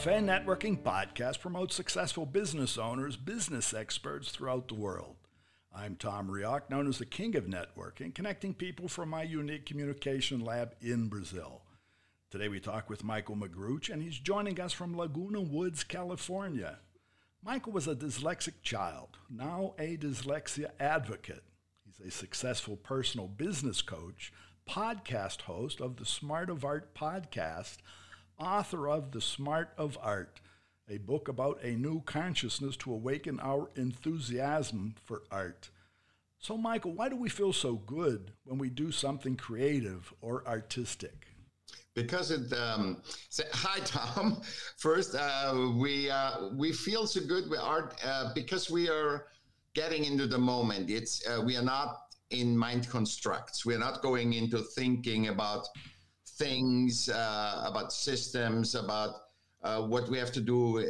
Café and Networking Podcast promotes successful business owners, business experts throughout the world. I'm Tom Reaoch, known as the King of Networking, connecting people from my unique communication lab in Brazil. Today we talk with Michaell Magrutsche, and he's joining us from Laguna Woods, California. Michaell was a dyslexic child, now a Dyslexia Advocate. He's a successful personal business coach, podcast host of the Smart of Art podcast, author of The Smart of Art, a book about a new consciousness to awaken our enthusiasm for art. So, Michaell, why do we feel so good when we do something creative or artistic? Because hi Tom. First, we feel so good with art because we are getting into the moment. We are not in mind constructs. We are not going into thinking about things, about systems, about what we have to do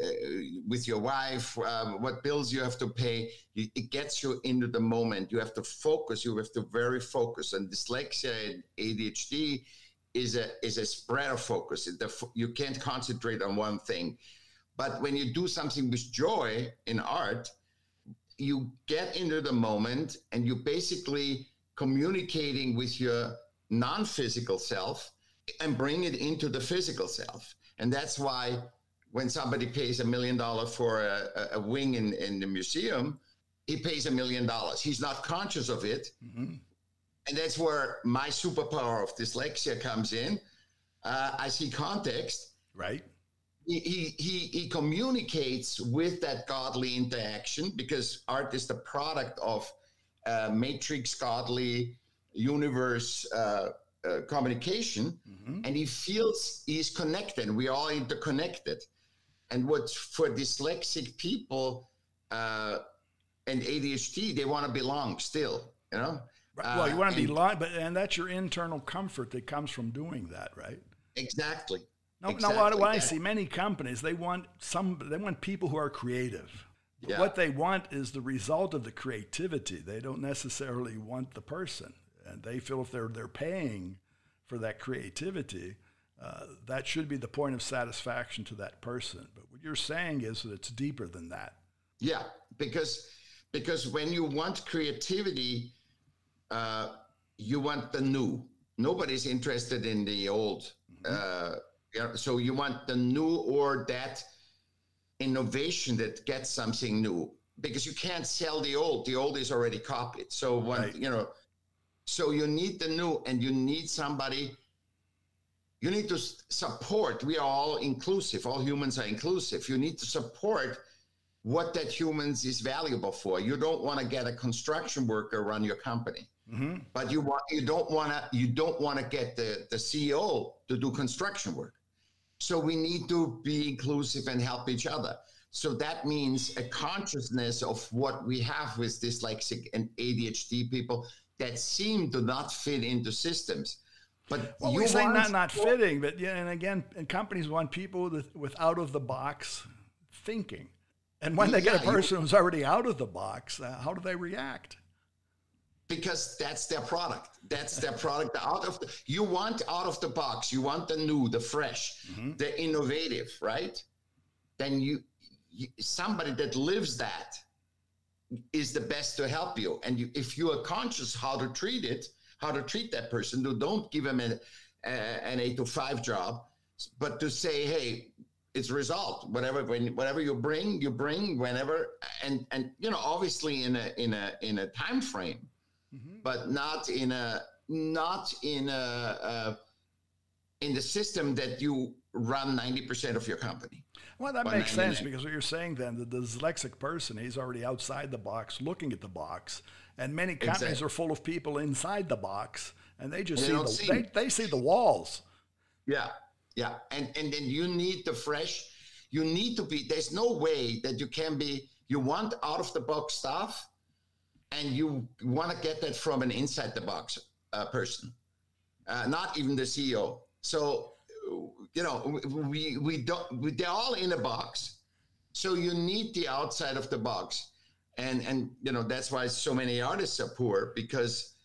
with your wife, what bills you have to pay. It gets you into the moment. You have to focus. You have to very focus. And dyslexia and ADHD is a spread of focus. You can't concentrate on one thing. But when you do something with joy in art, you get into the moment and you're basically communicating with your non-physical self and bring it into the physical self. And that's why when somebody pays $1 million for a wing in the museum, he pays $1 million. He's not conscious of it. Mm-hmm. And that's where my superpower of dyslexia comes in. I see context. Right. He communicates with that godly interaction because art is the product of matrix godly universe communication. Mm-hmm. And he feels he's connected. We all interconnected. And what for dyslexic people and ADHD, they want to belong still, you know? Well, you want to belong, and that's your internal comfort that comes from doing that, right? Exactly. Now, what I see, many companies, they want people who are creative. Yeah. What they want is the result of the creativity. They don't necessarily want the person, and they feel if they're paying for that creativity, that should be the point of satisfaction to that person. But what you're saying is that it's deeper than that. Yeah, because when you want creativity, you want the new. Nobody's interested in the old. Mm-hmm. So you want the new or that innovation that gets something new, because you can't sell the old. The old is already copied. So right. So you need the new, and you need somebody. You need to support. We are all inclusive. All humans are inclusive. You need to support what that humans is valuable for. You don't want to get a construction worker run your company. Mm-hmm. But you don't want to get the CEO to do construction work. So we need to be inclusive and help each other. So that means a consciousness of what we have with dyslexic and ADHD people that seem to not fit into systems. But well, we say not fitting, but yeah, and again, and companies want people with out of the box thinking. And when they get a person who's already out of the box, how do they react? Because that's their product. That's their product. You want out of the box. You want the new, the fresh, mm-hmm. the innovative, right? Then somebody that lives that is the best to help you. And if you are conscious how to treat that person, don't give them an 8 to 5 job, but to say, hey, it's result. Whatever you bring whenever, and obviously in a time frame. Mm-hmm. But not in the system that you run 90% of your company. Well, that makes sense, because what you're saying then, the dyslexic person, he's already outside the box, looking at the box, and many companies are full of people inside the box, and they just they see the walls. Yeah, and then you need the fresh. You need to be. There's no way that you can be. You want out of the box stuff. And you want to get that from an inside the box person, not even the CEO. So, they're all in a box. So you need the outside of the box. And that's why so many artists are poor, because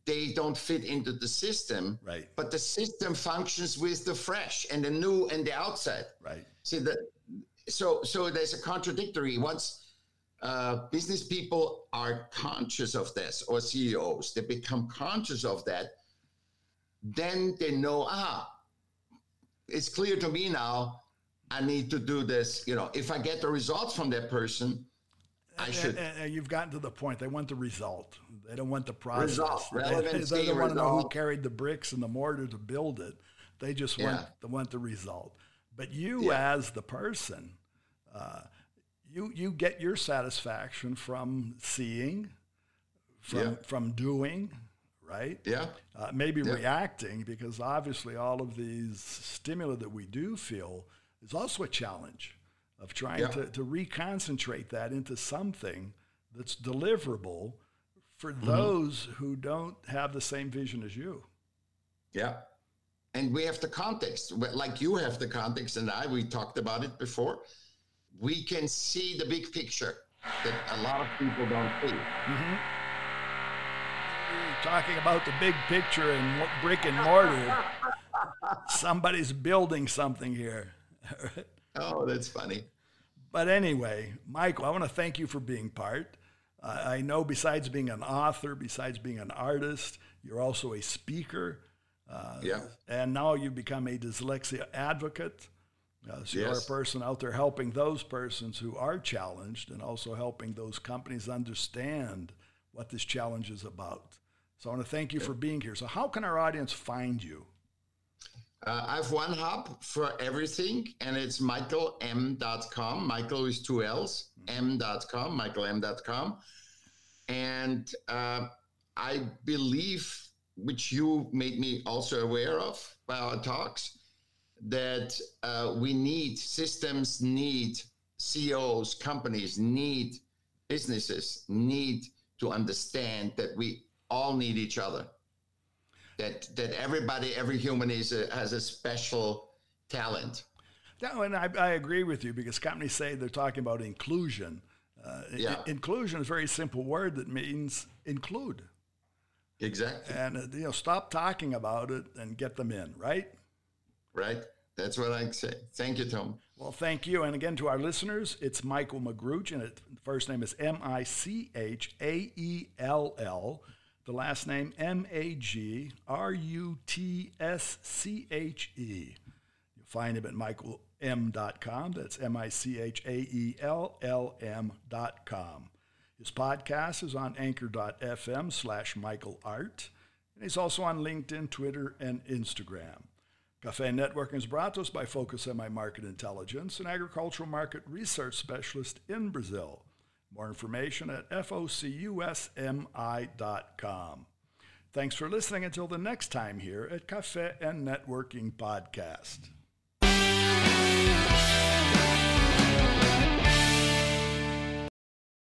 they don't fit into the system, right? But the system functions with the fresh and the new and the outside, right? See that, so there's a contradictory. Once business people are conscious of this, or CEOs, they become conscious of that, then they know, it's clear to me now, I need to do this. If I get the results from that person, I should. And you've gotten to the point. They want the result. They don't want the process. Relevancy, they don't want to know who carried the bricks and the mortar to build it. They just want the result. But you, as the person, you get your satisfaction from seeing, from doing, right? Yeah. Maybe reacting, because obviously all of these stimuli that we do feel is also a challenge of trying to reconcentrate that into something that's deliverable for those who don't have the same vision as you. Yeah. And we have the context, like you have the context, and we talked about it before. We can see the big picture that a lot of people don't see. Mm-hmm. Talking about the big picture and brick and mortar, somebody's building something here. Oh, that's funny. But anyway, Michaell, I want to thank you for being part. I know besides being an author, besides being an artist, you're also a speaker. And now you've become a dyslexia advocate. So you're a person out there helping those persons who are challenged, and also helping those companies understand what this challenge is about. So I want to thank you for being here. So how can our audience find you? I have one hub for everything, and it's michaelm.com. Michael is 2 L's, m.com, michaelm.com. And I believe, which you made me also aware of by our talks, that we need systems, need CEOs, companies, need businesses, need to understand that we all need each other. That everybody, every human has a special talent. Yeah, and I agree with you, because companies say they're talking about inclusion. Inclusion is a very simple word that means include. Exactly. And stop talking about it and get them in, right? Right. That's what I say. Thank you, Tom. Well, thank you. And again, to our listeners, it's Michaell Magrutsche, and the first name is Michaell. The last name, Magrutsche. You'll find him at michaelm.com. That's michaellm.com. His podcast is on anchor.fm/MichaelArt. And he's also on LinkedIn, Twitter, and Instagram. Café and Networking is brought to us by Focus MI Market Intelligence, an agricultural market research specialist in Brazil. More information at focusmi.com. Thanks for listening until the next time here at Café and Networking Podcast.